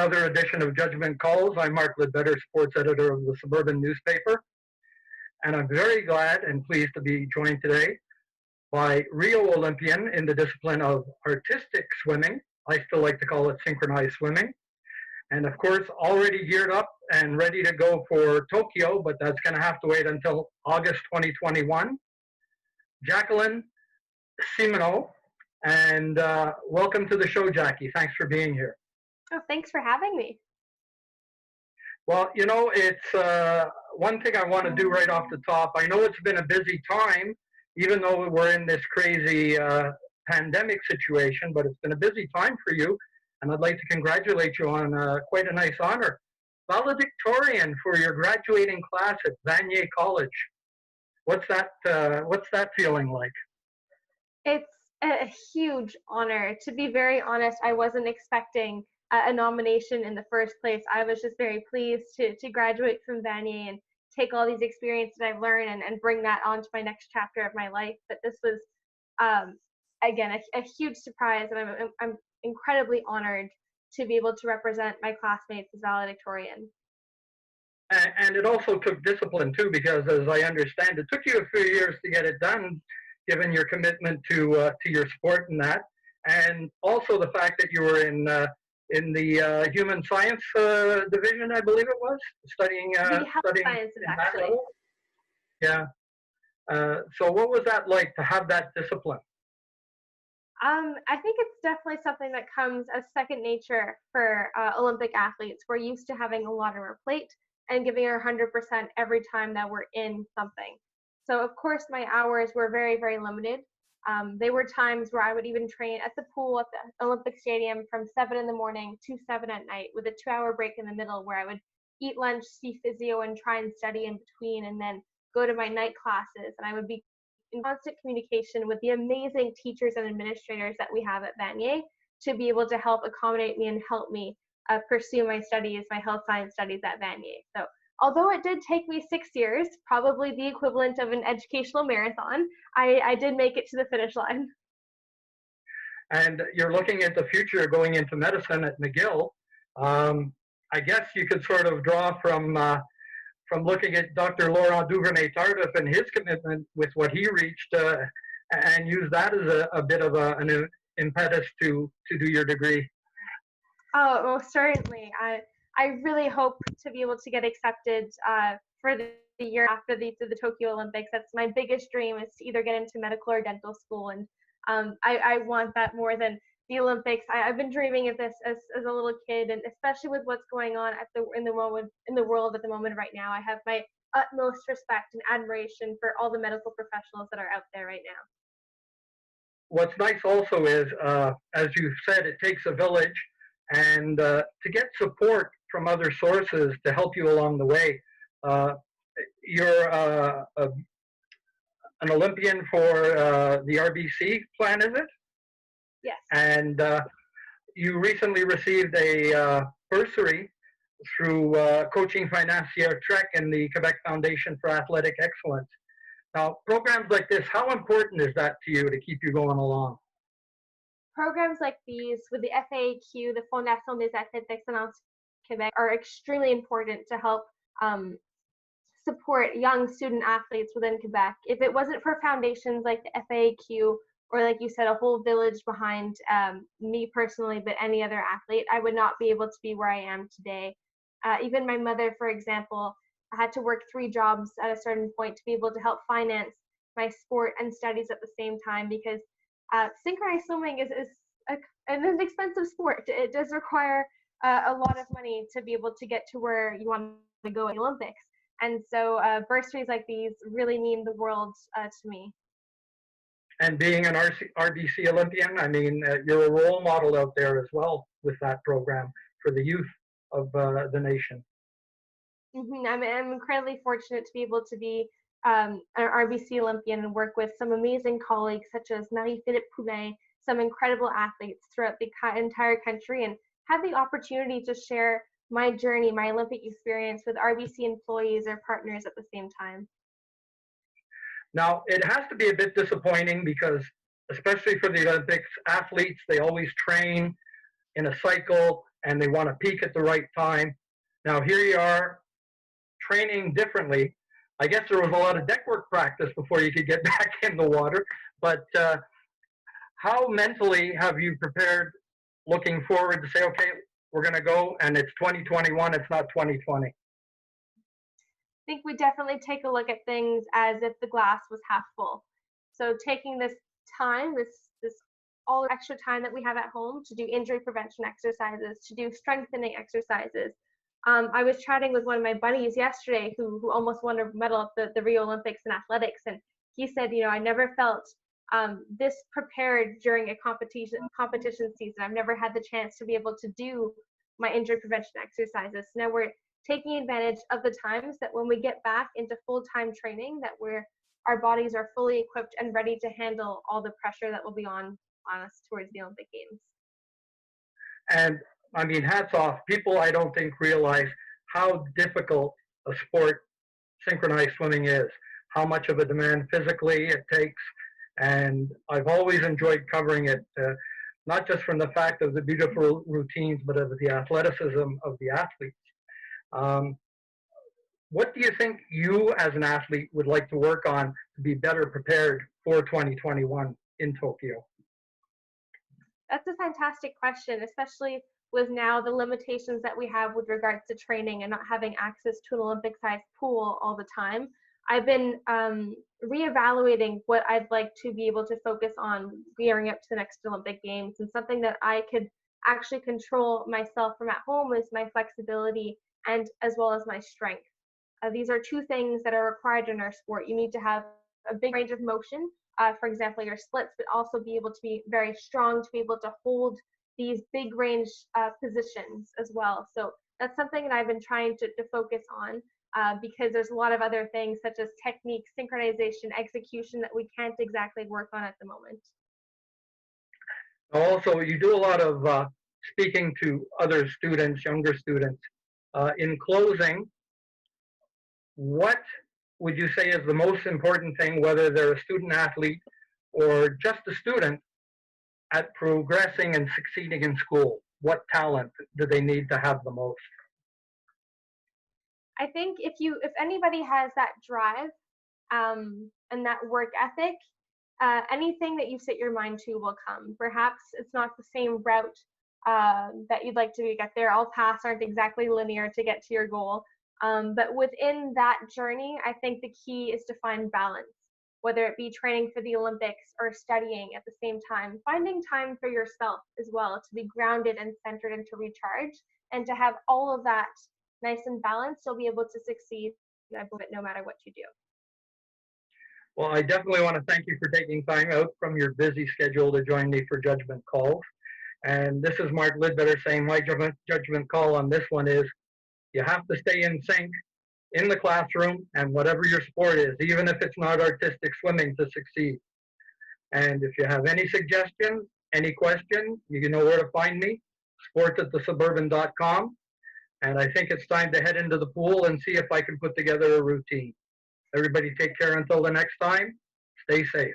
another edition of Judgement Calls. I'm Mark Ledbetter, sports editor of the Suburban newspaper. And I'm very glad and pleased to be joined today by Rio Olympian in the discipline of artistic swimming. I still like to call it synchronized swimming. And of course, already geared up and ready to go for Tokyo, but that's going to have to wait until August 2021. Jacqueline Simoneau, and welcome to the show, Jackie. Thanks for being here. Oh, thanks for having me. Well, you know, it's one thing I want to do right off the top. I know it's been a busy time, even though we're in this crazy pandemic situation, but it's been a busy time for you, and I'd like to congratulate you on quite a nice honor. Valedictorian for your graduating class at Vanier College. What's that feeling like? It's a huge honor. To be very honest, I wasn't expecting a nomination in the first place. I was just very pleased to graduate from Vanier and take all these experiences I've learned and bring that on to my next chapter of my life. But this was, again, a huge surprise, and I'm incredibly honored to be able to represent my classmates as valedictorian. And it also took discipline too, because as I understand, it took you a few years to get it done, given your commitment to your sport and that, and also the fact that you were in the human science division, I believe it was, studying health sciences, actually. Yeah. So what was that like to have that discipline? I think it's definitely something that comes as second nature for Olympic athletes. We're used to having a lot on our plate and giving our 100% every time that we're in something. So of course my hours were very, very limited. There were times where I would even train at the pool at the Olympic Stadium from 7 in the morning to 7 at night with a 2-hour break in the middle where I would eat lunch, see physio, and try and study in between, and then go to my night classes. And I would be in constant communication with the amazing teachers and administrators that we have at Vanier to be able to help accommodate me and help me pursue my studies, my health science studies at Vanier. So although it did take me 6 years, probably the equivalent of an educational marathon, I did make it to the finish line. And you're looking at the future going into medicine at McGill. I guess you could sort of draw from looking at Dr. Laurent Duvernay-Tardif and his commitment with what he reached and use that as a bit of an impetus to do your degree. Oh, well, certainly. I really hope to be able to get accepted for the year after the Tokyo Olympics. That's my biggest dream, is to either get into medical or dental school, and I want that more than the Olympics. I've been dreaming of this as a little kid, and especially with what's going on in the world at the moment right now, I have my utmost respect and admiration for all the medical professionals that are out there right now. What's nice also is, as you said, it takes a village, and to get support from other sources to help you along the way. You're an Olympian for the RBC plan, is it? Yes. And you recently received a bursary through Coaching Financier Trek and the Quebec Foundation for Athletic Excellence. Now, programs like this, how important is that to you to keep you going along? Programs like these with the FAAQ, the Fondation des Athlètes d'Excellence Québec, are extremely important to help support young student athletes within Quebec. If it wasn't for foundations like the FAAQ, or like you said, a whole village behind me personally, but any other athlete, I would not be able to be where I am today. Even my mother, for example, had to work 3 jobs at a certain point to be able to help finance my sport and studies at the same time, because synchronized swimming is an expensive sport. It does require a lot of money to be able to get to where you want to go in the Olympics. And so bursaries like these really mean the world to me. And being an RBC Olympian, I mean, you're a role model out there as well with that program for the youth of the nation. Mm-hmm. I'm incredibly fortunate to be able to be an RBC Olympian and work with some amazing colleagues such as Marie-Philippe Poulin, some incredible athletes throughout the entire country, and have the opportunity to share my journey, my Olympic experience with RBC employees or partners at the same time. Now, it has to be a bit disappointing because, especially for the Olympics, athletes, they always train in a cycle and they want to peak at the right time. Now here you are training differently. I guess there was a lot of deck work practice before you could get back in the water, but how mentally have you prepared looking forward to say, okay, we're going to go and it's 2021, it's not 2020? I think we definitely take a look at things as if the glass was half full. So taking this time, this all extra time that we have at home to do injury prevention exercises, to do strengthening exercises. I was chatting with one of my buddies yesterday who almost won a medal at the Rio Olympics in athletics, and he said, I never felt this prepared during a competition season. I've never had the chance to be able to do my injury prevention exercises. Now we're taking advantage of the times that when we get back into full-time training, that our bodies are fully equipped and ready to handle all the pressure that will be on us towards the Olympic Games. And I mean, hats off. People, I don't think, realize how difficult a sport synchronized swimming is, how much of a demand physically it takes. And I've always enjoyed covering it, not just from the fact of the beautiful routines, but of the athleticism of the athletes. What do you think you as an athlete would like to work on to be better prepared for 2021 in Tokyo? That's a fantastic question, especially with now the limitations that we have with regards to training and not having access to an Olympic-sized pool all the time. I've been reevaluating what I'd like to be able to focus on gearing up to the next Olympic Games, and something that I could actually control myself from at home is my flexibility and as well as my strength. These are two things that are required in our sport. You need to have a big range of motion, for example, your splits, but also be able to be very strong to be able to hold these big range positions as well. So that's something that I've been trying to focus on because there's a lot of other things such as technique, synchronization, execution that we can't exactly work on at the moment. Also, you do a lot of speaking to other students, younger students. In closing, what would you say is the most important thing, whether they're a student athlete or just a student, at progressing and succeeding in school? What talent do they need to have the most? I think if anybody has that drive and that work ethic, anything that you set your mind to will come. Perhaps it's not the same route that you'd like to get there. All paths aren't exactly linear to get to your goal. But within that journey, I think the key is to find balance, whether it be training for the Olympics or studying at the same time, finding time for yourself as well, to be grounded and centered and to recharge, and to have all of that nice and balanced, you'll be able to succeed no matter what you do. Well, I definitely want to thank you for taking time out from your busy schedule to join me for Judgment Calls. And this is Mark Lidbetter saying my judgment call on this one is you have to stay in sync in the classroom and whatever your sport is, even if it's not artistic swimming, to succeed. And if you have any suggestions, any questions, you know where to find me, sports@thesuburban.com. And I think it's time to head into the pool and see if I can put together a routine. Everybody take care until the next time. Stay safe.